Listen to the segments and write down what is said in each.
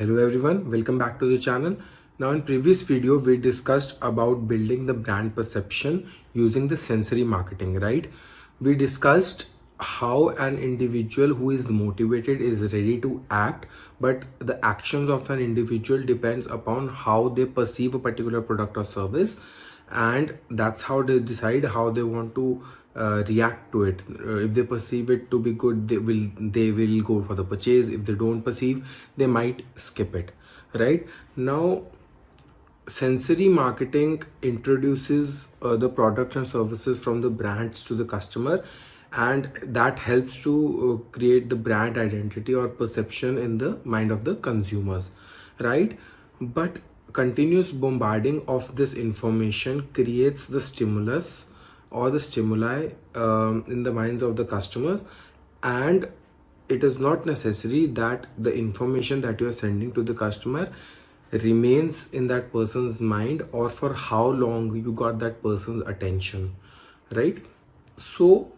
Hello everyone, welcome back to the channel. Now in previous video we discussed about building the brand perception using the sensory marketing, right? We discussed how an individual who is motivated is ready to act, but the actions of an individual depends upon how they perceive a particular product or service, and that's how they decide how they want to react to it. If they perceive it to be good, they will go for the purchase. If they don't perceive, they might skip it. Right now, sensory marketing introduces the products and services from the brands to the customer, and that helps to create the brand identity or perception in the mind of the consumers, right? But continuous bombarding of this information creates the stimulus or the stimuli in the minds of the customers, and it is not necessary that the information that you are sending to the customer remains in that person's mind or for how long you got that person's attention, right? So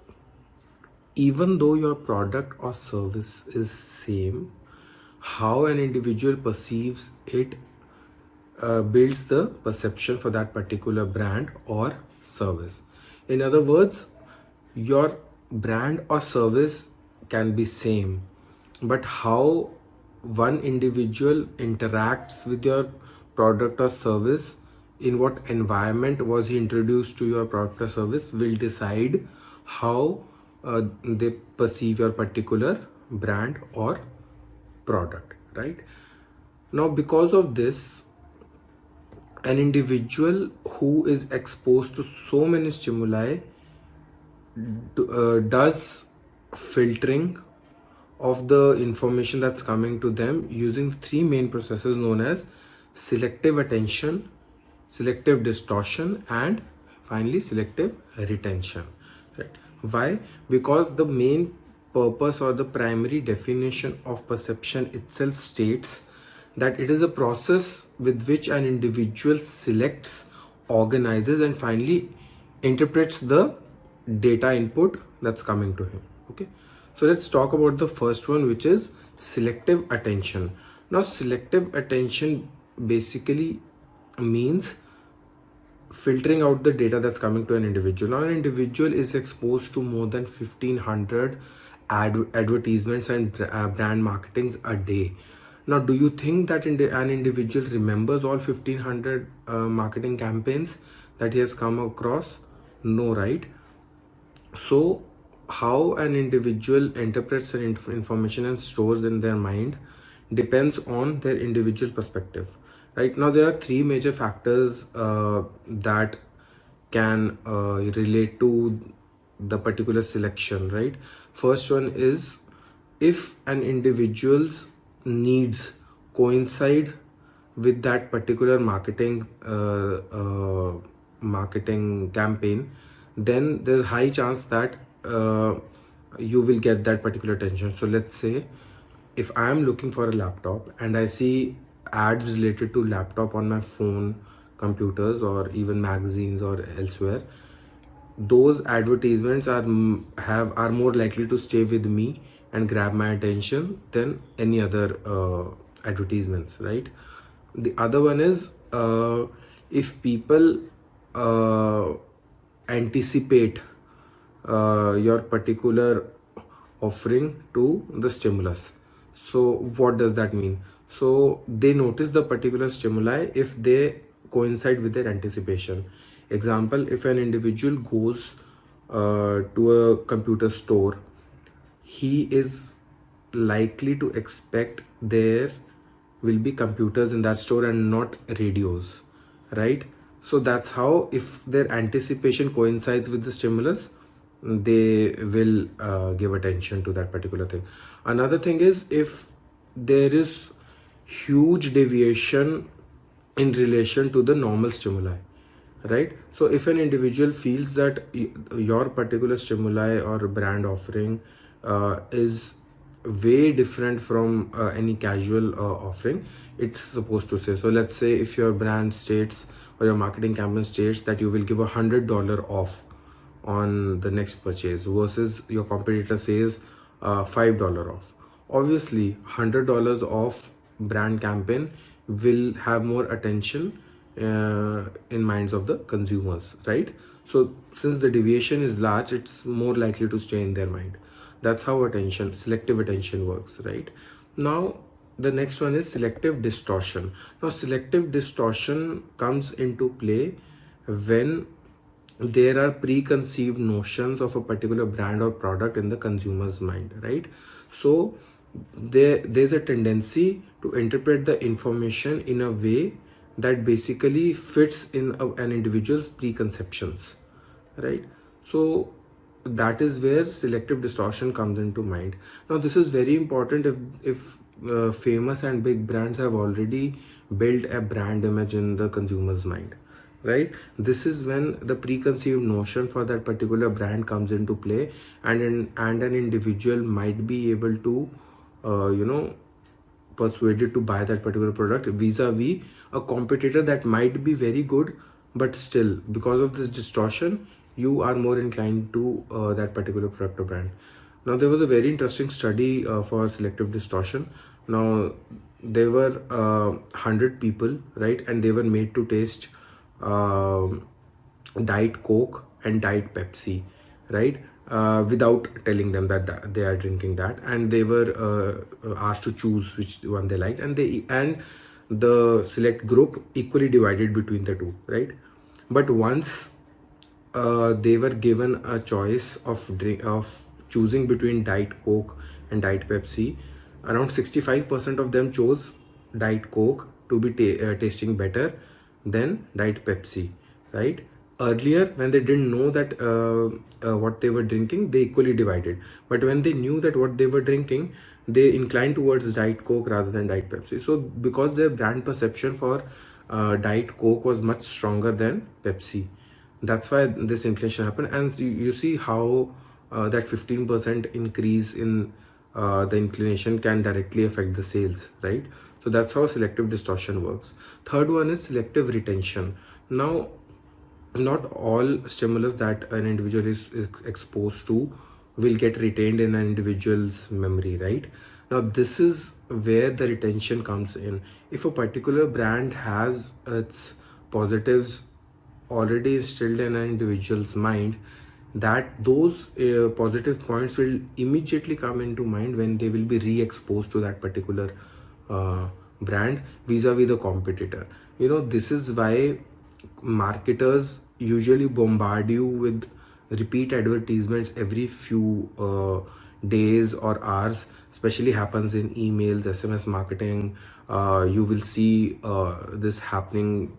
even though your product or service is same, how an individual perceives it builds the perception for that particular brand or service. In other words, your brand or service can be same, but how one individual interacts with your product or service, in what environment was he introduced to your product or service, will decide how they perceive your particular brand or product, right? Now because of this, an individual who is exposed to so many stimuli does filtering of the information that's coming to them using three main processes known as selective attention, selective distortion, and finally selective retention, right? Why? Because the main purpose or the primary definition of perception itself states that it is a process with which an individual selects, organizes, and finally interprets the data input that's coming to him. Okay, so let's talk about the first one, which is selective attention. Now selective attention basically means filtering out the data that's coming to an individual. Now an individual is exposed to more than 1500 advertisements and brand marketings a day. Now do you think that an individual remembers all 1500 marketing campaigns that he has come across? No, right? So how an individual interprets an information and stores in their mind depends on their individual perspective. Right now there are three major factors that can relate to the particular selection, right? First one is if an individual's needs coincide with that particular marketing campaign, then there's high chance that you will get that particular attention. So let's say if I am looking for a laptop and I see ads related to laptop on my phone, computers, or even magazines or elsewhere, those advertisements are more likely to stay with me and grab my attention than any other advertisements, right? The other one is if people anticipate your particular offering to the stimulus. So what does that mean? So they notice the particular stimuli if they coincide with their anticipation. Example, if an individual goes to a computer store, he is likely to expect there will be computers in that store and not radios, right? So that's how, if their anticipation coincides with the stimulus, they will give attention to that particular thing. Another thing is if there is huge deviation in relation to the normal stimuli, right? So if an individual feels that your particular stimuli or brand offering is way different from any casual offering, it's supposed to say. So let's say if your brand states or your marketing campaign states that you will give $100 off on the next purchase versus your competitor says $5 off. Obviously $100 off brand campaign will have more attention in minds of the consumers, right? So since the deviation is large, it's more likely to stay in their mind. That's how selective attention works, right? Now the next one is selective distortion. Now selective distortion comes into play when there are preconceived notions of a particular brand or product in the consumer's mind, right? So there's a tendency to interpret the information in a way that basically fits in an individual's preconceptions, right? So that is where selective distortion comes into mind. Now this is very important if famous and big brands have already built a brand image in the consumer's mind, right? This is when the preconceived notion for that particular brand comes into play, and an individual might be able to persuaded to buy that particular product vis-a-vis a competitor that might be very good, but still because of this distortion you are more inclined to that particular product or brand. Now there was a very interesting study for selective distortion. Now there were 100 people, right, and they were made to taste Diet Coke and Diet Pepsi, right, without telling them that they are drinking that, and they were asked to choose which one they liked, and the select group equally divided between the two, right? But once they were given a choice of choosing between Diet Coke and Diet Pepsi, around 65% of them chose Diet Coke to be tasting better than Diet Pepsi, right? Earlier, when they didn't know that what they were drinking, they equally divided. But when they knew that what they were drinking, they inclined towards Diet Coke rather than Diet Pepsi. So because their brand perception for Diet Coke was much stronger than Pepsi, that's why this inclination happened. And you see how that 15% increase in the inclination can directly affect the sales, right? So that's how selective distortion works. Third one is selective retention. Now not all stimulus that an individual is exposed to will get retained in an individual's memory, right? Now this is where the retention comes in. If a particular brand has its positives already instilled in an individual's mind, that those positive points will immediately come into mind when they will be re-exposed to that particular brand vis-a-vis the competitor. This is why marketers usually bombard you with repeat advertisements every few days or hours. Especially happens in emails, SMS marketing. You will see this happening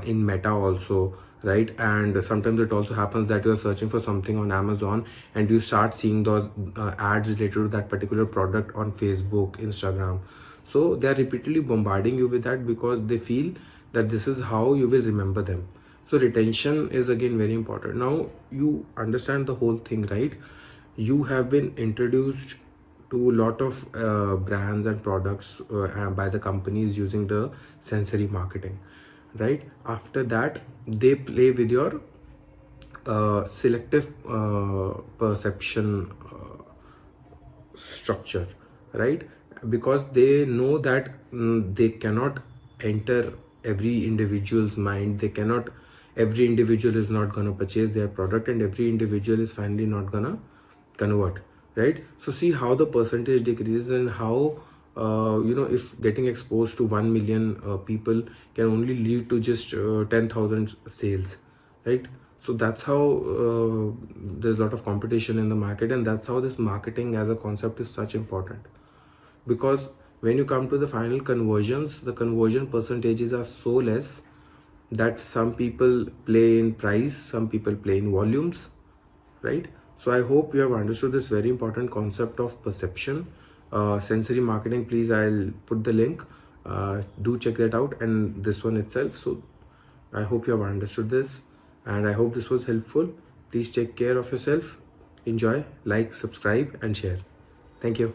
in Meta also, right? And sometimes it also happens that you're searching for something on Amazon and you start seeing those ads related to that particular product on Facebook, Instagram. So they are repeatedly bombarding you with that because they feel that this is how you will remember them. So retention is again very important. Now you understand the whole thing, right? You have been introduced to a lot of brands and products by the companies using the sensory marketing, right? After that, they play with your selective perception structure, right? Because they know that they cannot enter every individual's mind. Every individual is not going to purchase their product, and every individual is finally not going to convert, right? So see how the percentage decreases, and how if getting exposed to 1 million people can only lead to just 10,000 sales, right? So that's how there's a lot of competition in the market, and that's how this marketing as a concept is such important. Because when you come to the final conversions, the conversion percentages are so less that some people play in price, some people play in volumes, right? So I hope you have understood this very important concept of perception. Sensory marketing, please, I'll put the link. Do check that out, and this one itself. So I hope you have understood this, and I hope this was helpful. Please take care of yourself. Enjoy, like, subscribe, and share. Thank you.